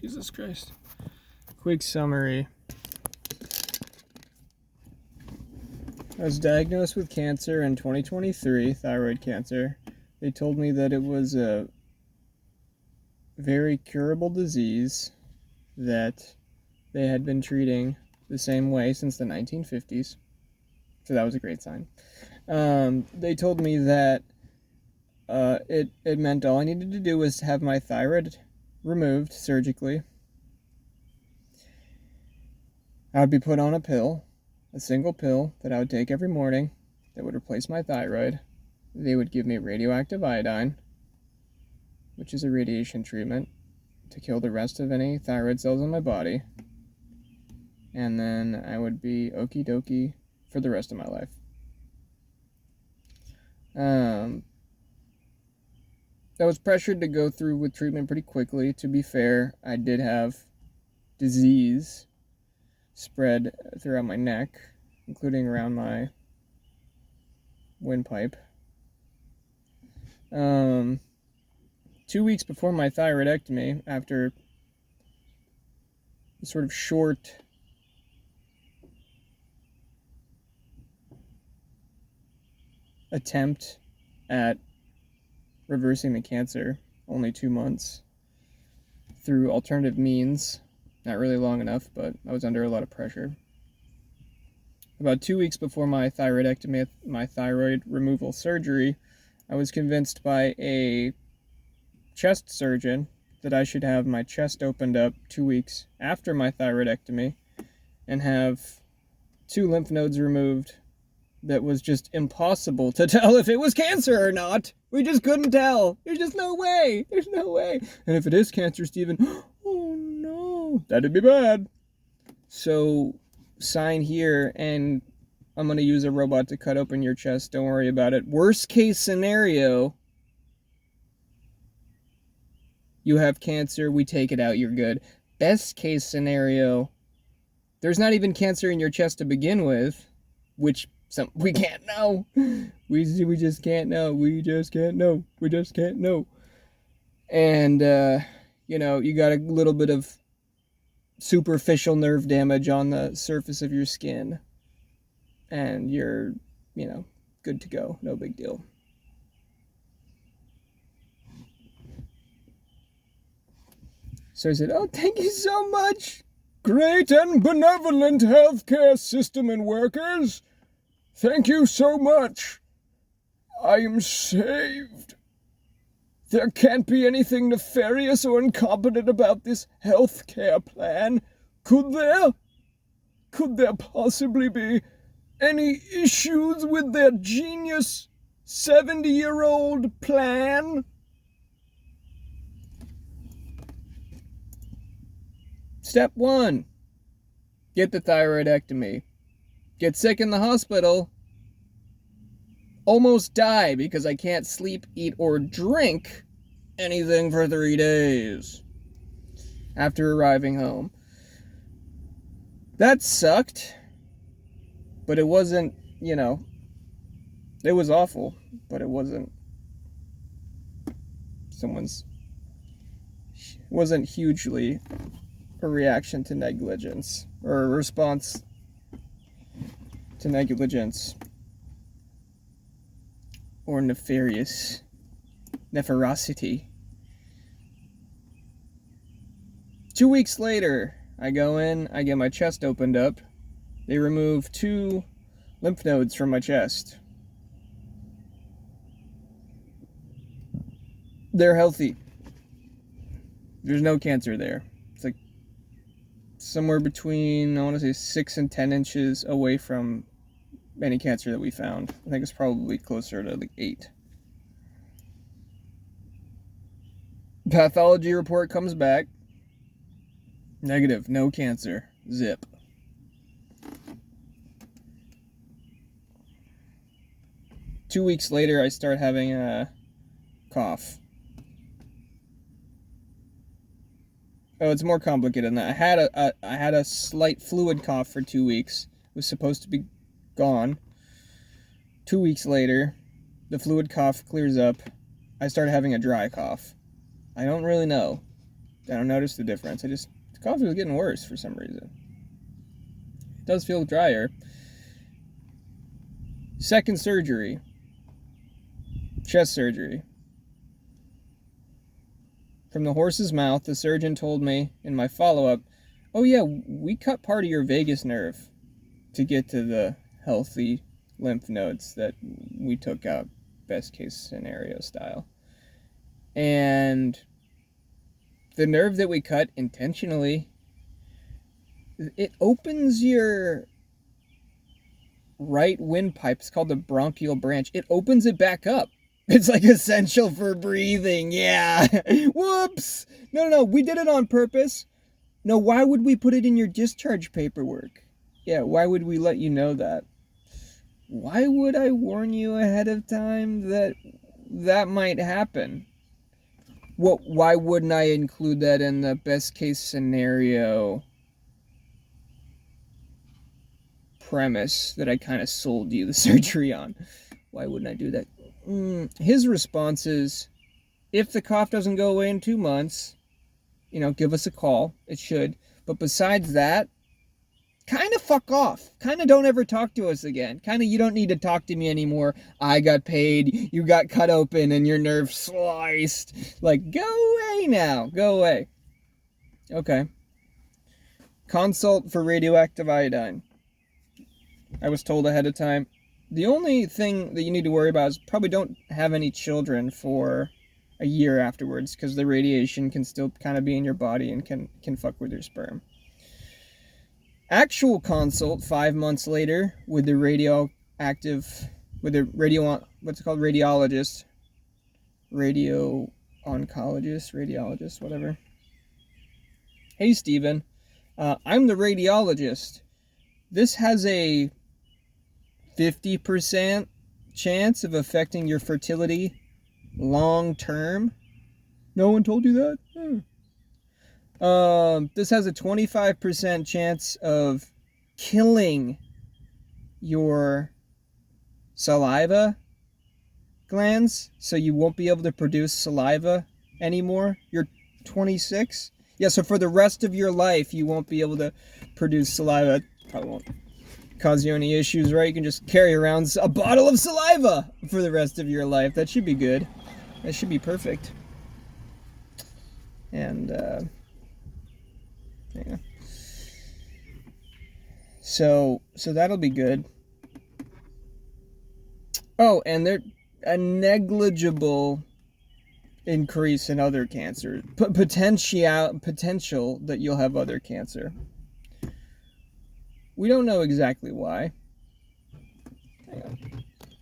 Jesus Christ. Quick summary. I was diagnosed with cancer in 2023, thyroid cancer. They told me that it was a very curable disease that they had been treating the same way since the 1950s. So that was a great sign. They told me that it meant all I needed to do was have my thyroid removed surgically. I would be put on a pill, a single pill that I would take every morning that would replace my thyroid. They would give me radioactive iodine, which is a radiation treatment to kill the rest of any thyroid cells in my body. And then I would be okie dokie for the rest of my life. I was pressured to go through with treatment pretty quickly. To be fair, I did have disease spread throughout my neck, including around my windpipe. 2 weeks before my thyroidectomy, after a sort of short attempt at reversing the cancer, only 2 months, through alternative means. Not really long enough, but I was under a lot of pressure. About 2 weeks before my thyroidectomy, my thyroid removal surgery, I was convinced by a chest surgeon that I should have my chest opened up 2 weeks after my thyroidectomy and have 2 lymph nodes removed. That was just impossible to tell if it was cancer or not. We just couldn't tell. There's just no way. There's no way. And if it is cancer, Stephen, oh no, that'd be bad. So sign here and I'm going to use a robot to cut open your chest. Don't worry about it. Worst case scenario, you have cancer. We take it out. You're good. Best case scenario, there's not even cancer in your chest to begin with, which we can't know. We just can't know. We just can't know. We just can't know. And, you got a little bit of superficial nerve damage on the surface of your skin. And you're, good to go. No big deal. So I said, oh, thank you so much. Great and benevolent healthcare system and workers. Thank you so much. I am saved. There can't be anything nefarious or incompetent about this healthcare plan, could there? Could there possibly be any issues with their genius 70-year-old plan? Step 1. Get the thyroidectomy. Get sick in the hospital, almost die because I can't sleep, eat, or drink anything for 3 days after arriving home. That sucked, but it wasn't, it was awful, but it wasn't wasn't hugely a reaction to negligence or a response to negligence or nefarosity. 2 weeks later, I go in, I get my chest opened up. They remove 2 lymph nodes from my chest. They're healthy. There's no cancer there. It's like somewhere between, I want to say 6 and 10 inches away from any cancer that we found. I think it's probably closer to like 8. Pathology report comes back. Negative, no cancer. Zip. Two weeks later, I start having a cough. Oh, it's more complicated than that. I had a slight fluid cough for 2 weeks. It was supposed to be gone. 2 weeks later, the fluid cough clears up. I started having a dry cough. I don't really know. I don't notice the difference. The coffee was getting worse for some reason. It does feel drier. Second surgery. Chest surgery. From the horse's mouth, the surgeon told me in my follow-up, oh yeah, we cut part of your vagus nerve to get to the healthy lymph nodes that we took out, best case scenario style. And the nerve that we cut intentionally, it opens your right windpipe. It's called the bronchial branch. It opens it back up. It's like essential for breathing. Yeah. Whoops. No. We did it on purpose. No, why would we put it in your discharge paperwork? Yeah, why would we let you know that? Why would I warn you ahead of time that that might happen? Why wouldn't I include that in the best case scenario premise that I kind of sold you the surgery on? Why wouldn't I do that? His response is, if the cough doesn't go away in 2 months, give us a call. It should. But besides that, kind of fuck off. Kind of don't ever talk to us again. Kind of you don't need to talk to me anymore. I got paid. You got cut open and your nerve sliced. Like, go away now. Go away. Okay. Consult for radioactive iodine. I was told ahead of time. The only thing that you need to worry about is probably don't have any children for a year afterwards, because the radiation can still kind of be in your body and can fuck with your sperm. Actual consult 5 months later with the radiologist, radiologist, whatever. Hey Steven, I'm the radiologist. This has a 50% chance of affecting your fertility long term. No one told you that? This has a 25% chance of killing your saliva glands, so you won't be able to produce saliva anymore. You're 26? Yeah, so for the rest of your life, you won't be able to produce saliva. Probably won't cause you any issues, right? You can just carry around a bottle of saliva for the rest of your life. That should be good. That should be perfect. And, yeah. So that'll be good. Oh, and there's a negligible increase in other cancers. Potential that you'll have other cancer. We don't know exactly why. Hang on.